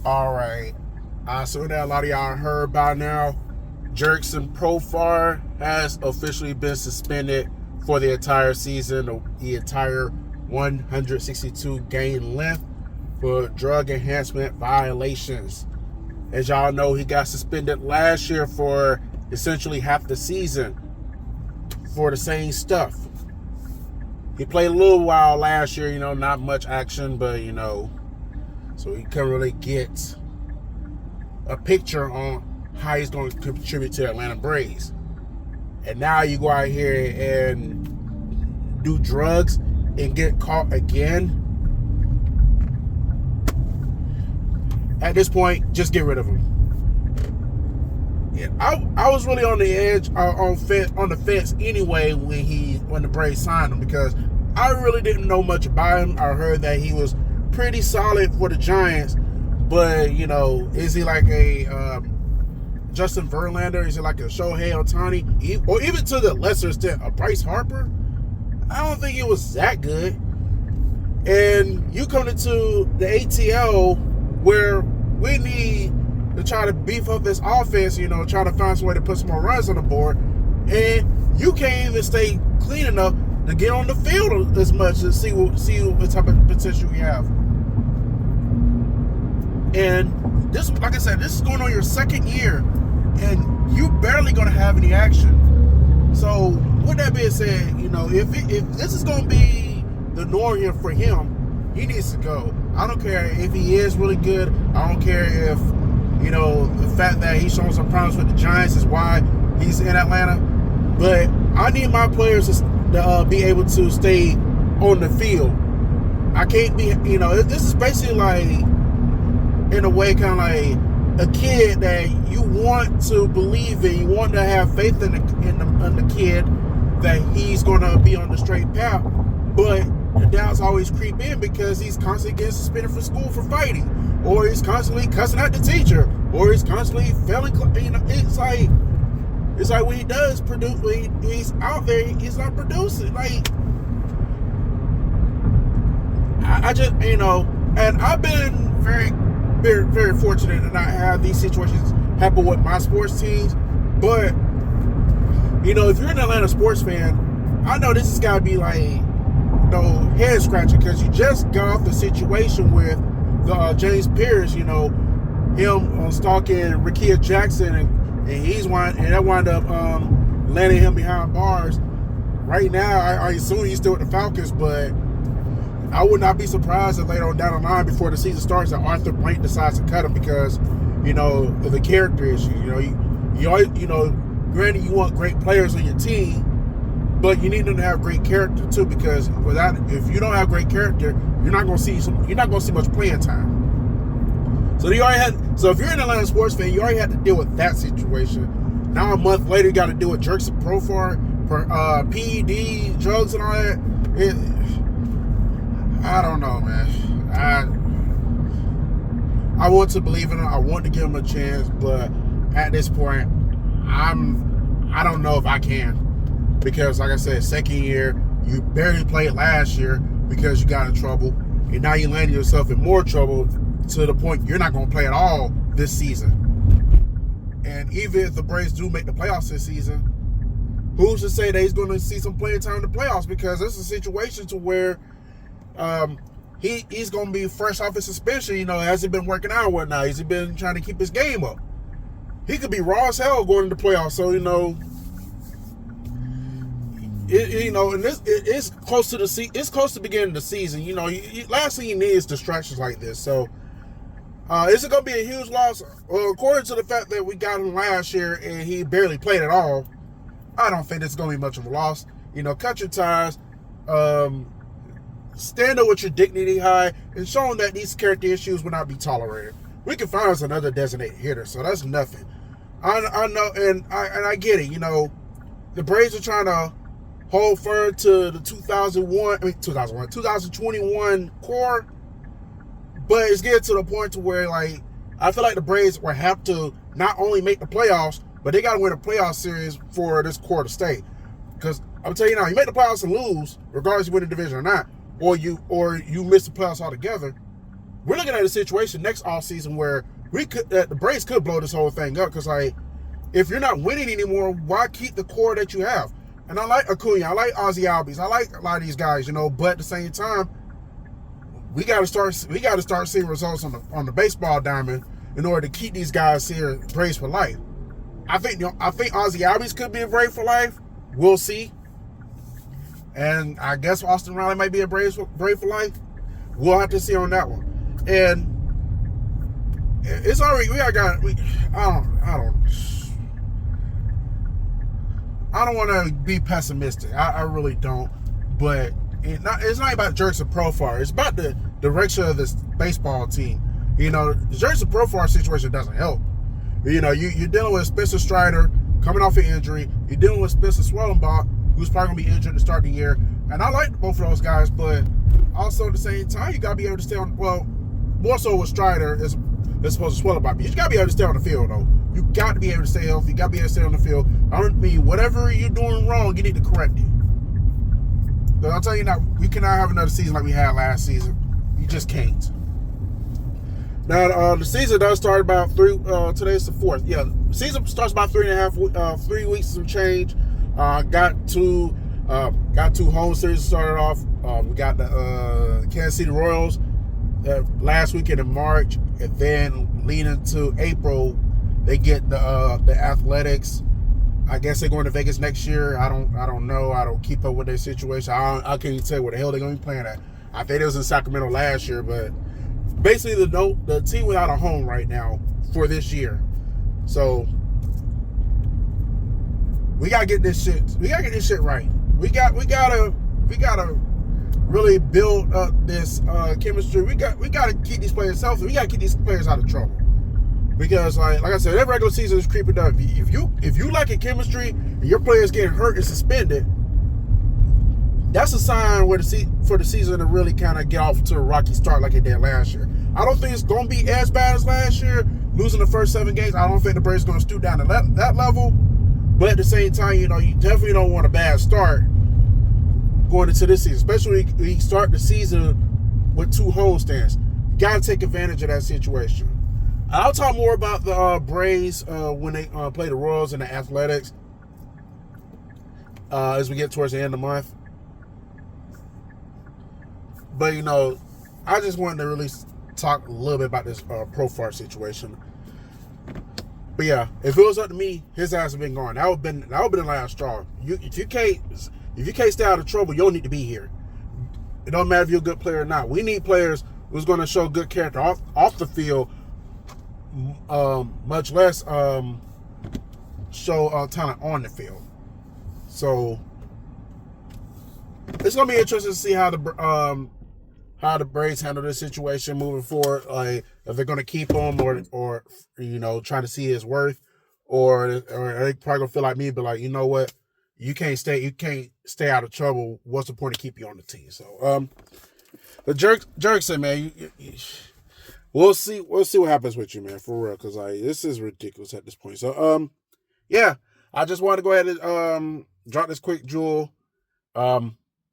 All right. So that a lot of y'all heard by now, Jurickson Profar has officially been suspended for the entire season, the entire 162 game length for drug enhancement violations. As y'all know, he got suspended last year for essentially half the season for the same stuff. He played a little while last year, not much action, but so he couldn't really get a picture on how he's going to contribute to the Atlanta Braves. And now you go out here and do drugs and get caught again. At this point, just get rid of him. Yeah, I was really on the edge, on the fence anyway when the Braves signed him, because I really didn't know much about him. I heard that he was pretty solid for the Giants, but is he like a Justin Verlander? Is he like a Shohei Ohtani, or even to the lesser extent a Bryce Harper? I don't think it was that good. And you come into the ATL where we need to try to beef up this offense, try to find some way to put some more runs on the board, and you can't even stay clean enough to get on the field as much to see what type of potential you have. And this, like I said, this is going on your second year, and you barely going to have any action. So with that being said, if this is going to be the norm here for him, he needs to go. I don't care if he is really good. I don't care if the fact that he's showing some promise with the Giants is why he's in Atlanta. But I need my players to be able to stay on the field. I can't be, this is basically like, in a way, kind of like a kid that you want to believe in. You want to have faith in the kid that he's going to be on the straight path. But the doubts always creep in because he's constantly getting suspended from school for fighting, or he's constantly cussing out the teacher, or he's constantly failing. It's like when he does produce, when he's out there, he's not producing. Like, I just, and I've been very, very, very fortunate to not have these situations happen with my sports teams. But if you're an Atlanta sports fan, I know this has got to be like head scratching, because you just got off the situation with the James Pierce, him stalking Rickea Jackson, and that wound up landing him behind bars. Right now, I assume he's still with the Falcons, but I would not be surprised if later on down the line, before the season starts, that Arthur Blank decides to cut him because of the character issue. You always, granted, you want great players on your team, but you need them to have great character too, because if you don't have great character, you're not going to see much playing time. So if you're an Atlanta sports fan, you already had to deal with that situation. Now a month later, you got to deal with Jurickson, Profar, P.E.D, drugs and all that. I don't know, man. I want to believe in him. I want to give him a chance, but at this point, I don't know if I can. Because, like I said, second year, you barely played last year because you got in trouble. And now you landed yourself in more trouble to the point you're not going to play at all this season. And even if the Braves do make the playoffs this season, who's to say that he's going to see some playing time in the playoffs? Because it's a situation to where he's going to be fresh off his suspension. Has he been working out or whatnot? Has he been trying to keep his game up? He could be raw as hell going into the playoffs. So, and it's close to it's close to beginning the season. Last thing you need is distractions like this. So, is it going to be a huge loss? Well, according to the fact that we got him last year and he barely played at all, I don't think it's going to be much of a loss. Cut your ties, stand up with your dignity high, and showing that these character issues will not be tolerated. We can find us another designated hitter, so that's nothing. I know, and I get it. The Braves are trying to hold firm to the 2021 core, but it's getting to the point to where, like, I feel like the Braves will have to not only make the playoffs, but they got to win a playoff series for this core to stay. Because I'm telling you now, you make the playoffs and lose, regardless if you win the division or not, or you miss the playoffs altogether, we're looking at a situation next offseason where the Braves could blow this whole thing up, because like, if you're not winning anymore, why keep the core that you have? And I like Acuna, I like Ozzy Albies, I like a lot of these guys, but at the same time, we got to start seeing results on the baseball diamond in order to keep these guys here Braves for life. I think Ozzy Albies could be a Brave for life. We'll see. And I guess Austin Riley might be a Brave for life. We'll have to see on that one. And it's already I don't want to be pessimistic. I really don't. But it's not about Jurickson Profar. It's about the direction of this baseball team. The Jurickson Profar situation doesn't help. You're dealing with Spencer Strider coming off an injury. You're dealing with Spencer Swellenbach, who's probably going to be injured to start the year. And I like both of those guys, but also at the same time, you got to be able to stay on, well, more so with Strider as opposed to Swellenbach. But you got to be able to stay on the field, though. You got to be able to stay healthy. You got to be able to stay on the field. I don't mean whatever you're doing wrong, you need to correct it. But I'll tell you now, we cannot have another season like we had last season. You just can't. Now, the season does start about today's the 4th. Yeah, the season starts about 3 weeks and change. Got two home series started off. We got the Kansas City Royals last weekend in March, and then leading into April, they get the Athletics. I guess they're going to Vegas next year. I don't know. I don't keep up with their situation. I can't even tell you where the hell they're going to be playing at. I think it was in Sacramento last year, but basically the team without a home right now for this year. So we gotta get this shit. We gotta get this shit right. We gotta really build up this chemistry. We gotta keep these players healthy. We gotta keep these players out of trouble. Because like I said, that regular season is creeping up. If you lack a chemistry and your players get hurt and suspended, that's a sign for the season to really kind of get off to a rocky start like it did last year. I don't think it's going to be as bad as last year. Losing the first 7 games, I don't think the Braves are going to stoop down to that level. But at the same time, you definitely don't want a bad start going into this season, especially when you start the season with 2 homestands. You got to take advantage of that situation. I'll talk more about the Braves when they play the Royals and the Athletics as we get towards the end of the month. But, I just wanted to really talk a little bit about this Profar situation. But yeah, if it was up to me, his ass would have been gone. That would have been the last straw. If you can't stay out of trouble, you don't need to be here. It don't matter if you're a good player or not. We need players who's going to show good character off the field, much less show talent on the field. So it's going to be interesting to see how the Braves handle this situation moving forward. Like, if they're going to keep him or trying to see his worth, or they probably gonna feel like me, but like, you know what, you can't stay out of trouble. What's the point of keeping you on the team? So but Jurickson, man, we'll see what happens with you, man, for real, because like, this is ridiculous at this point. So yeah, I just wanted to go ahead and drop this quick jewel. Like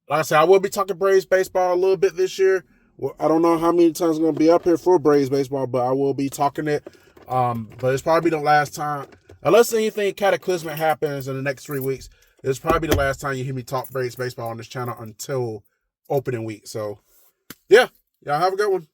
I said, I will be talking Braves baseball a little bit this year. Well, I don't know how many times I'm going to be up here for Braves baseball, but I will be talking it. But it's probably the last time, unless anything cataclysmic happens in the next 3 weeks, it's probably the last time you hear me talk Braves baseball on this channel until opening week. So, yeah, y'all have a good one.